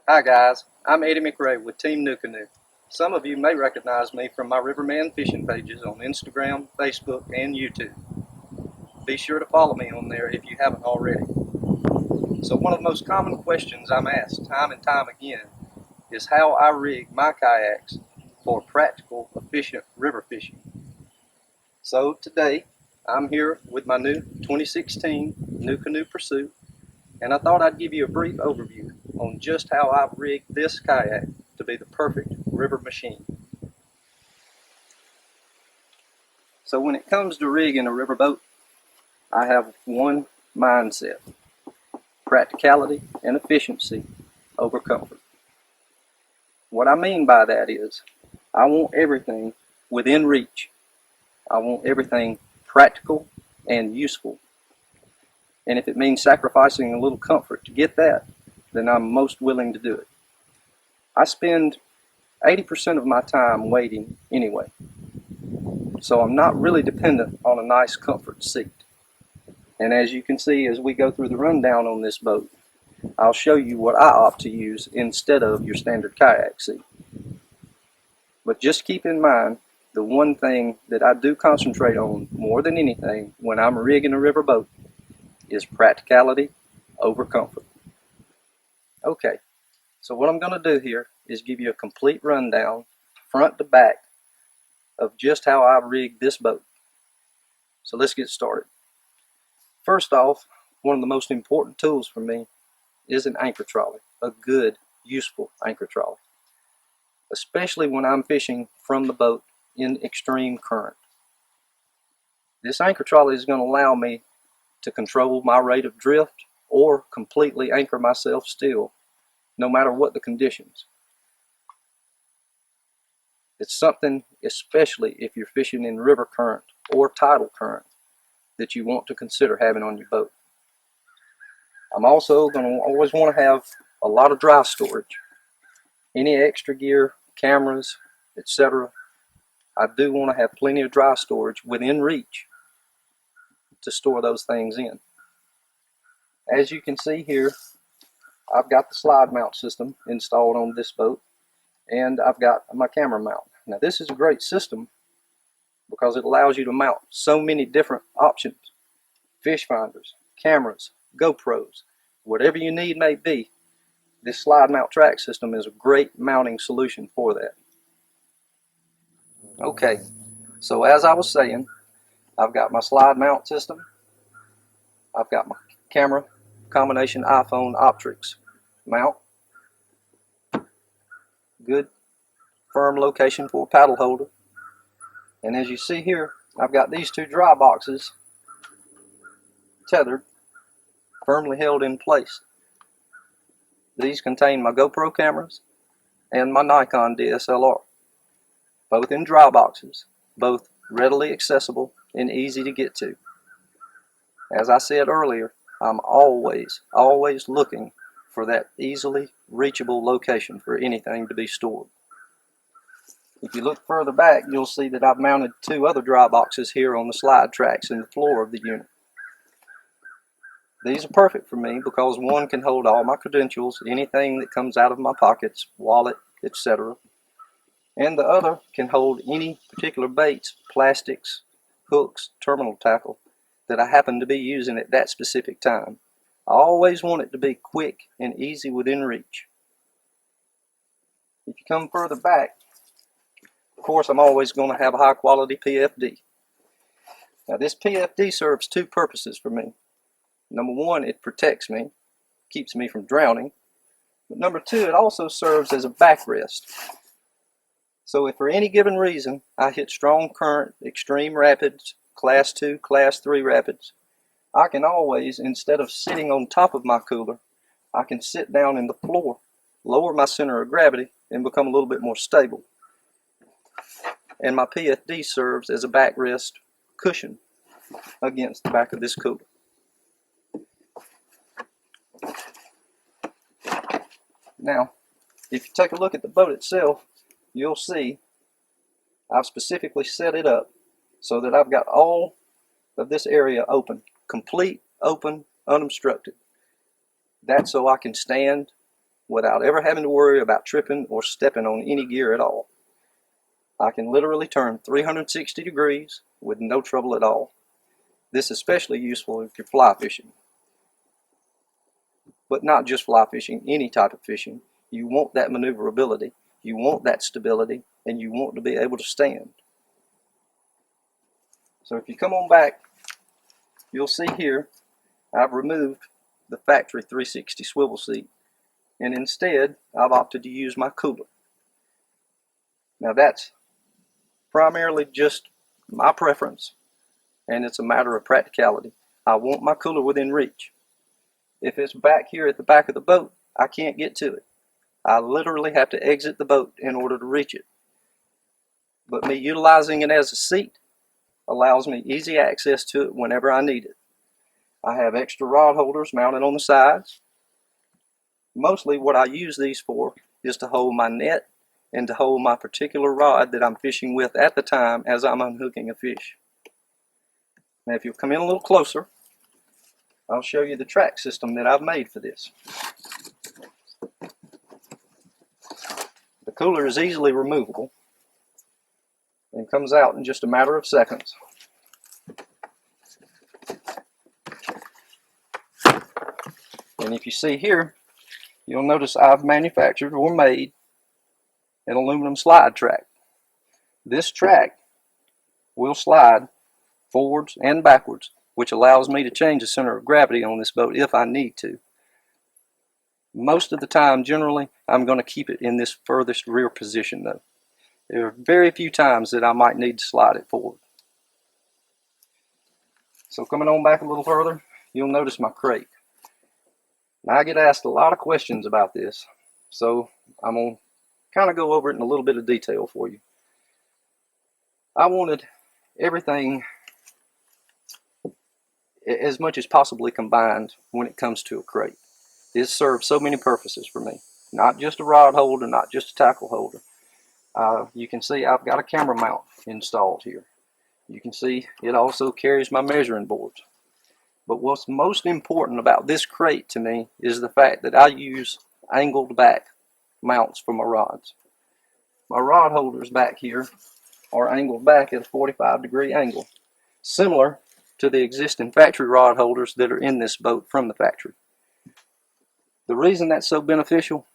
Hi guys, I'm Eddie McRae with Team New Canoe. Some of you may recognize me from my Riverman fishing pages on Instagram, Facebook, and YouTube. Be sure to follow me on there if you haven't already. So one of the most common questions I'm asked time and time again is how I rig my kayaks for practical, efficient river fishing. So today, I'm here with my new 2016 New Canoe Pursuit, and I thought I'd give you a brief overview on just how I've rigged this kayak to be the perfect river machine. So when it comes to rigging a riverboat, I have one mindset: practicality and efficiency over comfort. What I mean by that is, I want everything within reach. I want everything practical and useful. And if it means sacrificing a little comfort to get that, then I'm most willing to do it. I spend 80% of my time waiting anyway, so I'm not really dependent on a nice comfort seat. And as you can see as we go through the rundown on this boat, I'll show you what I opt to use instead of your standard kayak seat. But just keep in mind, the one thing that I do concentrate on more than anything when I'm rigging a riverboat is practicality over comfort. Okay, so what I'm going to do here is give you a complete rundown, front to back, of just how I rigged this boat. So let's get started. First off, one of the most important tools for me is an anchor trolley, a good, useful anchor trolley, especially when I'm fishing from the boat in extreme current. This anchor trolley is going to allow me to control my rate of drift or completely anchor myself still, no matter what the conditions. It's something, especially if you're fishing in river current or tidal current, that you want to consider having on your boat. I'm also going to always want to have a lot of dry storage. Any extra gear, cameras, etc., I do want to have plenty of dry storage within reach to store those things in. As you can see here, I've got the slide mount system installed on this boat, and I've got my camera mount. Now this is a great system because it allows you to mount so many different options: fish finders, cameras, GoPros, whatever you need may be. This slide mount track system is a great mounting solution for that. Okay, so as I was saying, I've got my slide mount system, I've got my camera combination iPhone Optrix mount, good firm location for a paddle holder, and as you see here, I've got these two dry boxes tethered, firmly held in place. These contain my GoPro cameras and my Nikon DSLR, both in dry boxes, both readily accessible and easy to get to. As I said earlier, I'm always looking for that easily reachable location for anything to be stored. If you look further back, you'll see that I've mounted two other dry boxes here on the slide tracks in the floor of the unit. These are perfect for me because one can hold all my credentials, anything that comes out of my pockets, wallet, etc. And the other can hold any particular baits, plastics, hooks, terminal tackle that I happen to be using at that specific time. I always want it to be quick and easy within reach. If you come further back, of course, I'm always going to have a high quality PFD. Now this PFD serves two purposes for me. Number one, it protects me, keeps me from drowning. But number two, it also serves as a backrest. So if for any given reason I hit strong current, extreme rapids, class 2, class 3 rapids, I can always, instead of sitting on top of my cooler, I can sit down in the floor lower my center of gravity, and become a little bit more stable. And my PFD serves as a backrest cushion against the back of this cooler. Now, if you take a look at the boat itself, you'll see I've specifically set it up so that I've got all of this area open, complete, open, unobstructed. That's so I can stand without ever having to worry about tripping or stepping on any gear at all. I can literally turn 360 degrees with no trouble at all. This is especially useful if you're fly fishing. But not just fly fishing, any type of fishing. You want that maneuverability, you want that stability, and you want to be able to stand. So if you come on back, you'll see here I've removed the factory 360 swivel seat, and instead I've opted to use my cooler. Now that's primarily just my preference, and it's a matter of practicality. I want my cooler within reach. If it's back here at the back of the boat, I can't get to it. I literally have to exit the boat in order to reach it. But me utilizing it as a seat allows me easy access to it whenever I need it. I have extra rod holders mounted on the sides. Mostly what I use these for is to hold my net and to hold my particular rod that I'm fishing with at the time as I'm unhooking a fish. Now if you'll come in a little closer, I'll show you the track system that I've made for this. The cooler is easily removable and comes out in just a matter of seconds. And if you see here, you'll notice I've manufactured or made an aluminum slide track. This track will slide forwards and backwards, which allows me to change the center of gravity on this boat if I need to. Most of the time, generally, I'm going to keep it in this furthest rear position though. There are very few times that I might need to slide it forward. So coming on back a little further, you'll notice my crate. Now I get asked a lot of questions about this, so I'm going to kind of go over it in a little bit of detail for you. I wanted everything as much as possibly combined when it comes to a crate. This serves so many purposes for me. Not just a rod holder, not just a tackle holder. You can see I've got a camera mount installed here. You can see it also carries my measuring boards. But what's most important about this crate to me is the fact that I use angled back mounts for my rods. My rod holders back here are angled back at a 45-degree angle, similar to the existing factory rod holders that are in this boat from the factory. The reason that's so beneficial,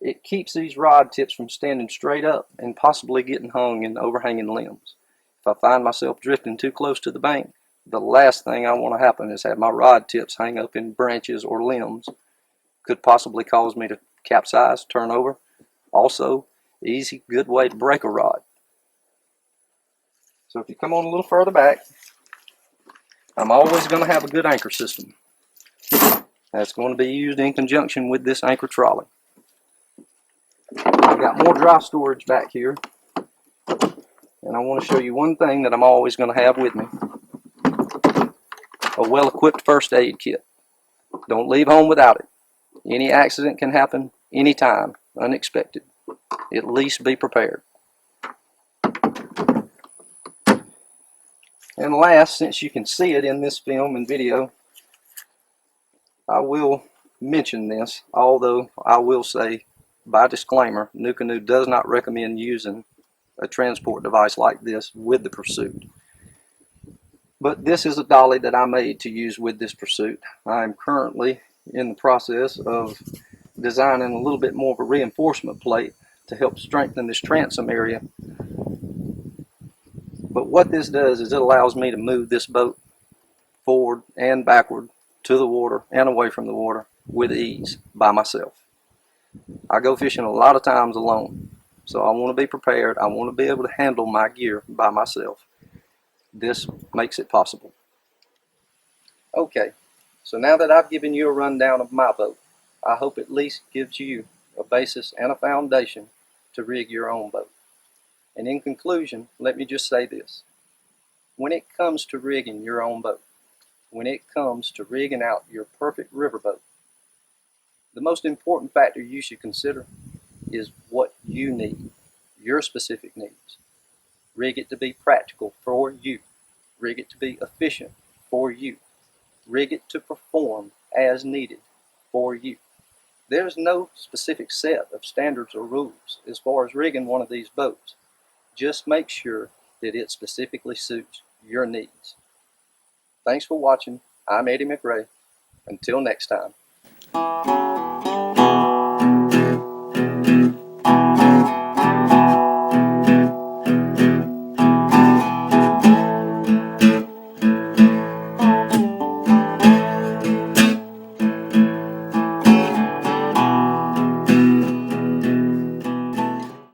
it keeps these rod tips from standing straight up and possibly getting hung in overhanging limbs. If I find myself drifting too close to the bank, the last thing I want to happen is have my rod tips hang up in branches or limbs. Could possibly cause me to capsize, turn over. Also, easy, good way to break a rod. So if you come on a little further back, I'm always going to have a good anchor system. That's going to be used in conjunction with this anchor trolley. I've got more dry storage back here, and I want to show you one thing that I'm always going to have with me. A well-equipped first aid kit. Don't leave home without it. Any accident can happen anytime, unexpected. At least be prepared. And last, since you can see it in this film and video, I will mention this, although I will say, by disclaimer, NuCanoe does not recommend using a transport device like this with the Pursuit. But this is a dolly that I made to use with this Pursuit. I am currently in the process of designing a little bit more of a reinforcement plate to help strengthen this transom area. But what this does is it allows me to move this boat forward and backward to the water and away from the water with ease by myself. I go fishing a lot of times alone, so I want to be prepared. I want to be able to handle my gear by myself. This makes it possible. Okay, so now that I've given you a rundown of my boat, I hope at least gives you a basis and a foundation to rig your own boat. And in conclusion, let me just say this. When it comes to rigging your own boat, when it comes to rigging out your perfect riverboat, the most important factor you should consider is what you need, your specific needs. Rig it to be practical for you. Rig it to be efficient for you. Rig it to perform as needed for you. There's no specific set of standards or rules as far as rigging one of these boats. Just make sure that it specifically suits your needs. Thanks for watching. I'm Eddie McRae. Until next time.